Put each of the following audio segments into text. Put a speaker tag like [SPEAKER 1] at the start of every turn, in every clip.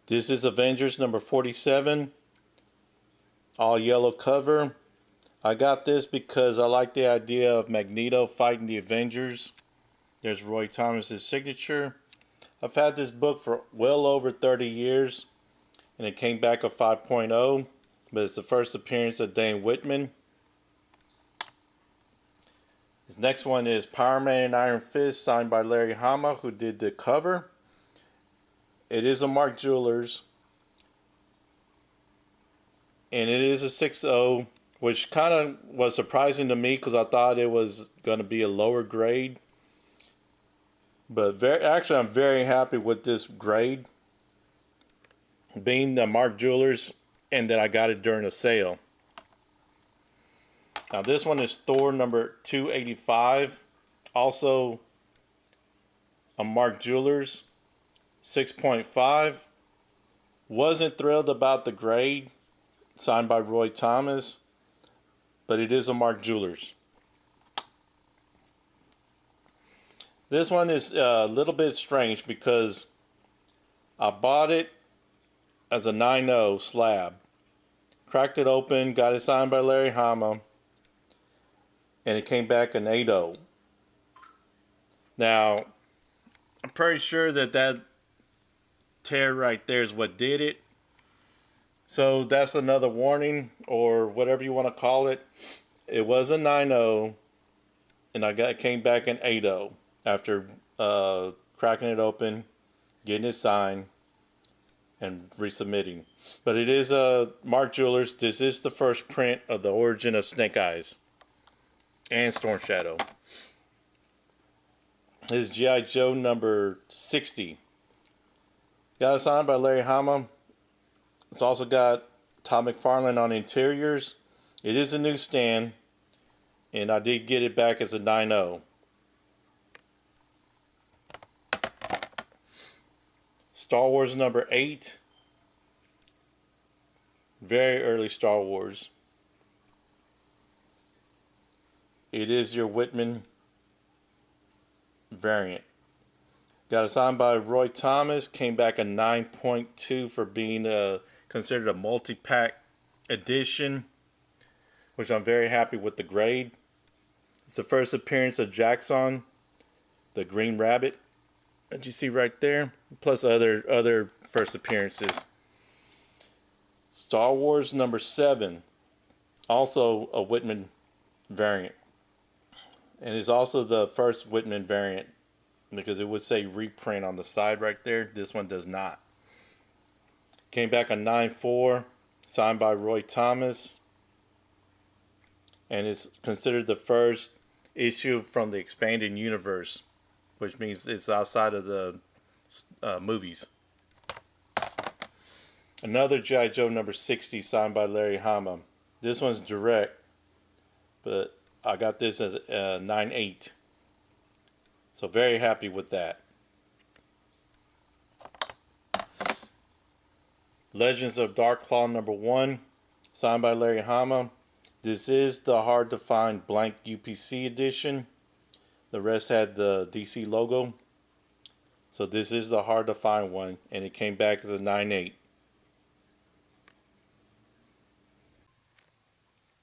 [SPEAKER 1] This is Avengers number 47, all yellow cover. I got this because I like the idea of Magneto fighting the Avengers. There's Roy Thomas's signature. I've had this book for well over 30 years, and it came back a 5.0, but it's the first appearance of Dane Whitman. This next one is Power Man and Iron Fist, signed by Larry Hama, who did the cover. It is a Mark Jewelers, and it is a 6.0, which kind of was surprising to me because I thought it was going to be a lower grade. But actually, I'm very happy with this grade, being the Mark Jewelers, and that I got it during a sale. Now this one is Thor number 285, also a Mark Jewelers, 6.5. Wasn't thrilled about the grade, signed by Roy Thomas, but it is a Mark Jewelers. This one is a little bit strange because I bought it as a 9.0 slab, cracked it open, got it signed by Larry Hama, and it came back an 8.0. Now, I'm pretty sure that tear right there is what did it. So that's another warning, or whatever you want to call it. It was a 9.0, and it came back an 8.0 after cracking it open, getting it signed, and resubmitting. But it is a Mark Jewelers. This is the first print of the origin of Snake Eyes and Storm Shadow. This is G.I. Joe number 60. Got it signed by Larry Hama. It's also got Todd McFarlane on interiors. It is a new stand, and I did get it back as a 9.0. Star Wars number 8. Very early Star Wars. It is your Whitman variant. Got it signed by Roy Thomas. Came back a 9.2 for being considered a multi-pack edition, which I'm very happy with the grade. It's the first appearance of Jackson, the Green Rabbit, that you see right there, plus other first appearances. Star Wars number 7, also a Whitman variant, and is also the first Whitman variant because it would say reprint on the side right there. This one does not. Came back a 9.4, signed by Roy Thomas, and is considered the first issue from the expanded universe, which means it's outside of the movies. Another G.I. Joe number 60, signed by Larry Hama. This one's direct, but I got this as a 9.8. So very happy with that. Legends of Darklaw number 1, signed by Larry Hama. This is the hard to find blank UPC edition. The rest had the DC logo. So this is the hard to find one, and it came back as a 9.8.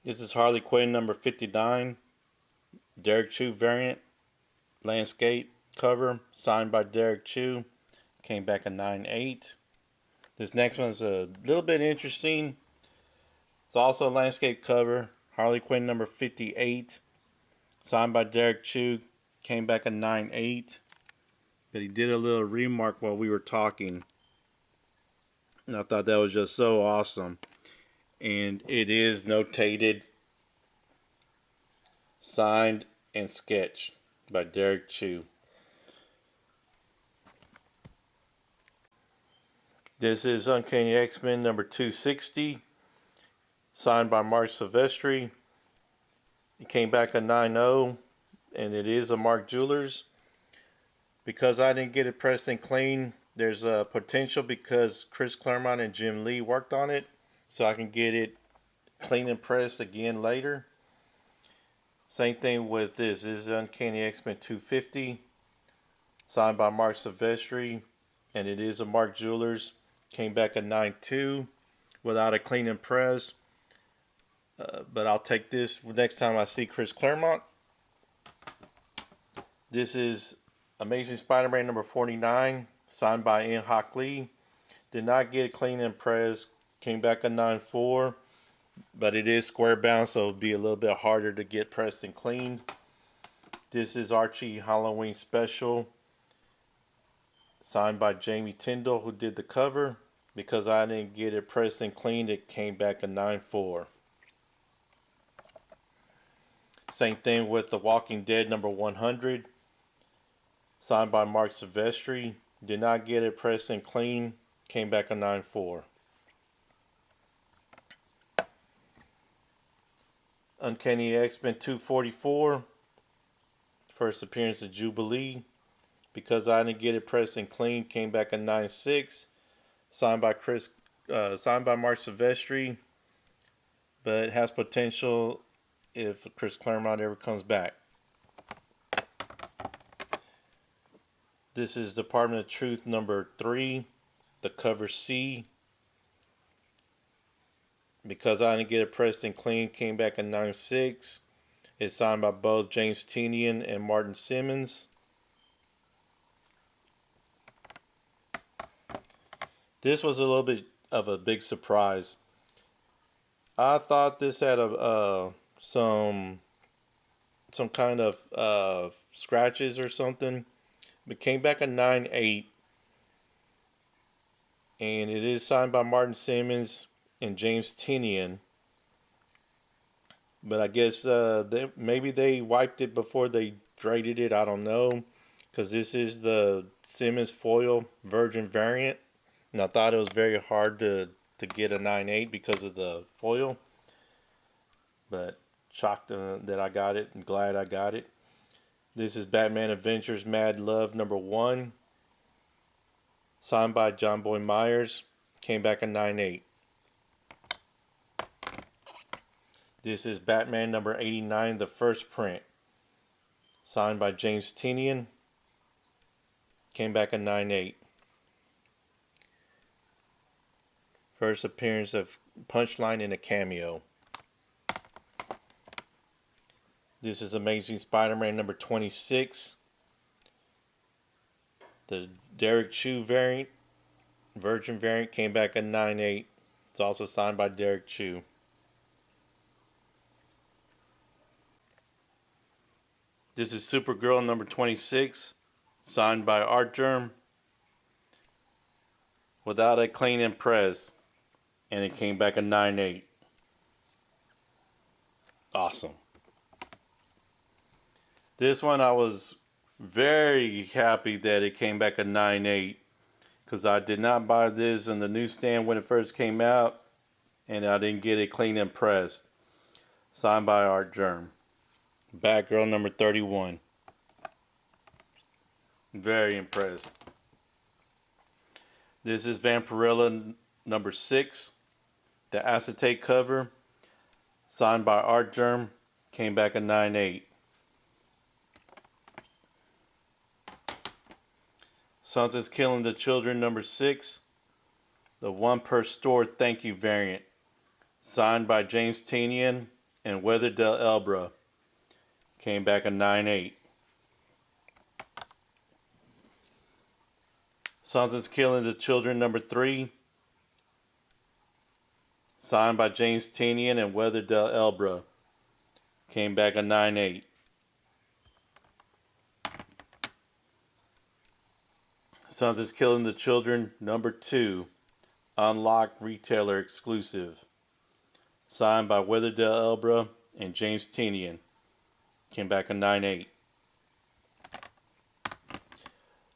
[SPEAKER 1] This is Harley Quinn number 59, Derek Chew variant, landscape cover, signed by Derek Chew, came back a 9.8. This next one is a little bit interesting. It's also a landscape cover, Harley Quinn number 58, signed by Derek Chew, came back a 9.8. But he did a little remark while we were talking, and I thought that was just so awesome. And it is notated, signed, and sketched by Derek Chew. This is Uncanny X-Men number 260, signed by Mark Silvestri. It came back a 9.0, and it is a Mark Jewelers. Because I didn't get it pressed and clean, there's a potential because Chris Claremont and Jim Lee worked on it, so I can get it clean and pressed again later. Same thing with this. This is Uncanny X-Men 250, signed by Mark Silvestri, and it is a Mark Jewelers. Came back a 9.2 without a clean and press. But I'll take this next time I see Chris Claremont. This is Amazing Spider-Man number 49, signed by Ian Hock Lee. Did not get clean and press. Came back a 9.4, but it is square bound, so it'll be a little bit harder to get pressed and cleaned. This is Archie Halloween Special, signed by Jamie Tyndall, who did the cover. Because I didn't get it pressed and cleaned, it came back a 9.4. Same thing with The Walking Dead number 100, signed by Mark Silvestri. Did not get it pressed and clean. Came back a 9.4. Uncanny X-Men 244. First appearance of Jubilee. Because I didn't get it pressed and clean, came back a 9.6. Signed by Mark Silvestri. But it has potential if Chris Claremont ever comes back. This is Department of Truth number 3, the cover C. Because I didn't get it pressed and clean, came back a 9.6. It's signed by both James Tynion and Martin Simmons. This was a little bit of a big surprise. I thought this had some kind of scratches or something. It came back a 9.8, and it is signed by Martin Simmons and James Tynion. But I guess maybe they wiped it before they graded it. I don't know, because this is the Simmons foil Virgin variant, and I thought it was very hard to get a 9.8 because of the foil. But shocked that I got it, and glad I got it. This is Batman Adventures Mad Love number 1, signed by John Boy Myers. Came back a 9.8. This is Batman number 89, the first print, signed by James Tynion. Came back a 9.8. First appearance of Punchline in a cameo. This is Amazing Spider-Man number 26. The Derek Chew variant, Virgin variant, came back a 9.8. It's also signed by Derek Chew. This is Supergirl number 26, signed by Art Germ, without a clean and press, and it came back a 9.8. Awesome. This one I was very happy that it came back a 9.8, because I did not buy this on the newsstand when it first came out, and I didn't get it clean and pressed. Signed by Art Germ. Batgirl number 31. Very impressed. This is Vampirella number 6, the acetate cover, signed by Art Germ. Came back a 9.8. Sons is Killing the Children number 6, the one per store thank you variant, signed by James Tynion and Weather Del Elbra. Came back a 9.8. Sons is Killing the Children number 3, signed by James Tynion and Weather Del Elbra. Came back a 9.8. Sons is Killing the Children number 2, Unlocked Retailer Exclusive, signed by Weather Del Elbra and James Tynion. Came back a 9.8.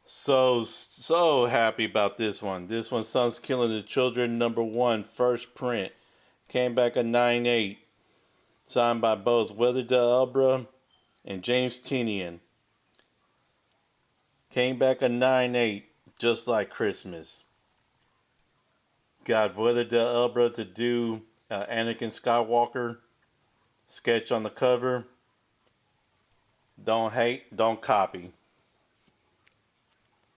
[SPEAKER 1] So happy about this one. This one, Sons Killing the Children number 1, first print. Came back a 9.8. Signed by both Weather Del Elbra and James Tynion. Came back a 9.8, just like Christmas. Got Weather Del Elbra to do Anakin Skywalker sketch on the cover. Don't hate, don't copy.